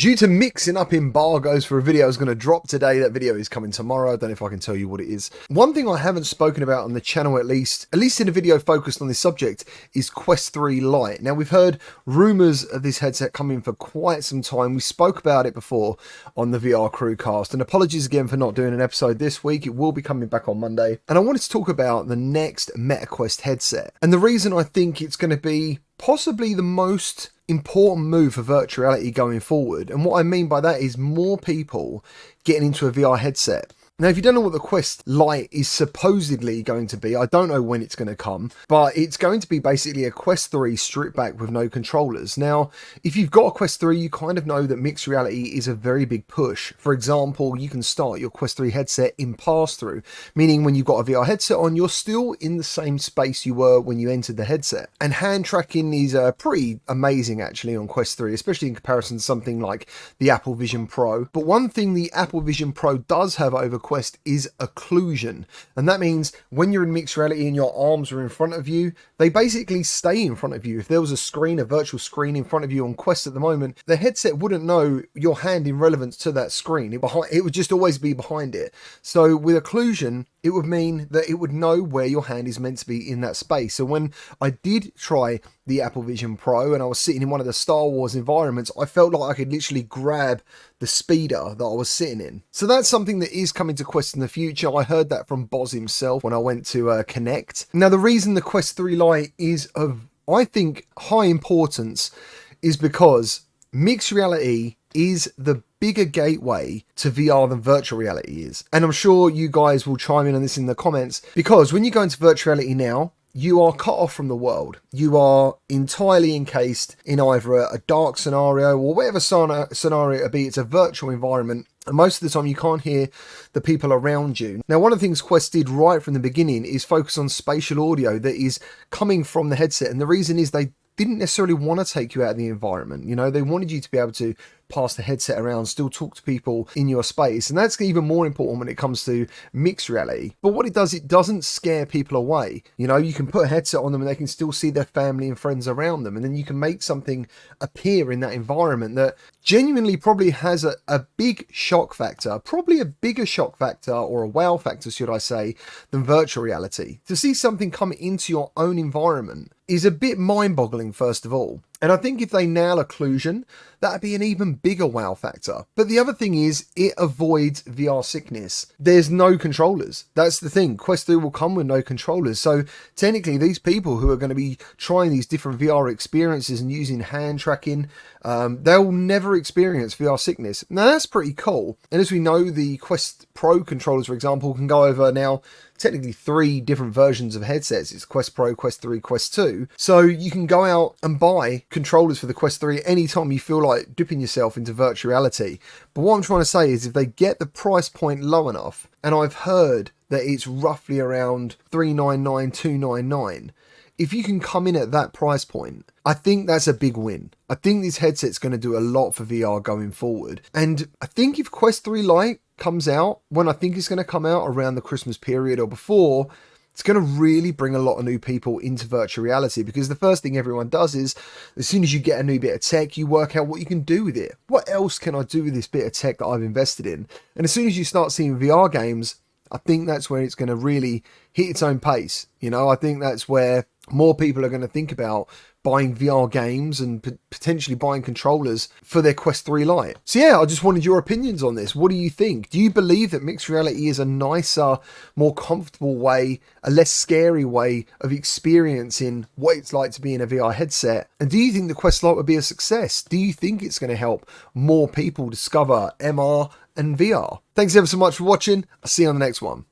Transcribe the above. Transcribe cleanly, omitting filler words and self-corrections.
Due to mixing up embargoes for a video I was going to drop today, that video is coming tomorrow. I don't know if I can tell you what it is. One thing I haven't spoken about on the channel, at least in a video focused on this subject, is Quest 3 Lite. Now, we've heard rumours of this headset coming for quite some time. We spoke about it before on the VR Crewcast, and apologies again for not doing an episode this week. It will be coming back on Monday. And I wanted to talk about the next MetaQuest headset. And the reason I think it's going to be possibly the most important move for virtual reality going forward. And what I mean by that is more people getting into a VR headset. Now, if you don't know what the Quest Lite is supposedly going to be, I don't know when it's going to come, but it's going to be basically a Quest 3 stripped back with no controllers. Now, if you've got a Quest 3, you kind of know that mixed reality is a very big push. For example, you can start your Quest 3 headset in pass-through, meaning when you've got a VR headset on, you're still in the same space you were when you entered the headset. And hand tracking is pretty amazing, actually, on Quest 3, especially in comparison to something like the Apple Vision Pro. But one thing the Apple Vision Pro does have over Quest is occlusion, and that means when you're in mixed reality and your arms are in front of you, they basically stay in front of you. If there was a virtual screen in front of you on Quest at the moment, the headset wouldn't know your hand in relevance to that screen. It would just always be behind it. So with occlusion, it would mean that it would know where your hand is meant to be in that space. So when I did try the Apple Vision Pro and I was sitting in one of the Star Wars environments, I felt like I could literally grab the speeder that I was sitting in. So that's something that is coming to Quest in the future. I heard that from Boz himself when I went to Connect. Now, the reason the Quest 3 Lite is of, I think, high importance is because mixed reality is the bigger gateway to VR than virtual reality is. And I'm sure you guys will chime in on this in the comments, because when you go into virtual reality now, you are cut off from the world. You are entirely encased in either a dark scenario or whatever scenario it be. It's a virtual environment. And most of the time you can't hear the people around you. Now, one of the things Quest did right from the beginning is focus on spatial audio that is coming from the headset. And the reason is they didn't necessarily want to take you out of the environment. You know, they wanted you to be able to pass the headset around, still talk to people in your space. And that's even more important when it comes to mixed reality. But what it does, it doesn't scare people away. You know, you can put a headset on them and they can still see their family and friends around them. And then you can make something appear in that environment that genuinely probably has a big shock factor, probably a bigger shock factor, or a wow factor, should I say, than virtual reality. To see something come into your own environment is a bit mind-boggling, first of all. And I think if they nail occlusion, that'd be an even bigger wow factor. But the other thing is, it avoids VR sickness. There's no controllers. That's the thing. Quest 3 will come with no controllers. So technically, these people who are going to be trying these different VR experiences and using hand tracking, they'll never experience VR sickness. Now, that's pretty cool. And as we know, the Quest Pro controllers, for example, can go over now technically 3 different versions of headsets. It's Quest Pro, Quest 3, Quest 2. So you can go out and buy controllers for the Quest 3 anytime you feel like dipping yourself into virtual reality. But what I'm trying to say is, if they get the price point low enough, and I've heard that it's roughly around $399, $299, if you can come in at that price point, I think that's a big win. I think this headset's going to do a lot for VR going forward. And I think if Quest 3 Lite comes out, when I think it's going to come out around the Christmas period or before, it's going to really bring a lot of new people into virtual reality, because the first thing everyone does is, as soon as you get a new bit of tech, you work out what you can do with it. What else can I do with this bit of tech that I've invested in? And as soon as you start seeing VR games, I think that's where it's going to really hit its own pace. You know, I think that's where more people are going to think about buying VR games and potentially buying controllers for their Quest 3 Lite. So yeah, I just wanted your opinions on this. What do you think? Do you believe that mixed reality is a nicer, more comfortable way, a less scary way of experiencing what it's like to be in a VR headset? And do you think the Quest Lite would be a success? Do you think it's going to help more people discover MR and VR? Thanks ever so much for watching. I'll see you on the next one.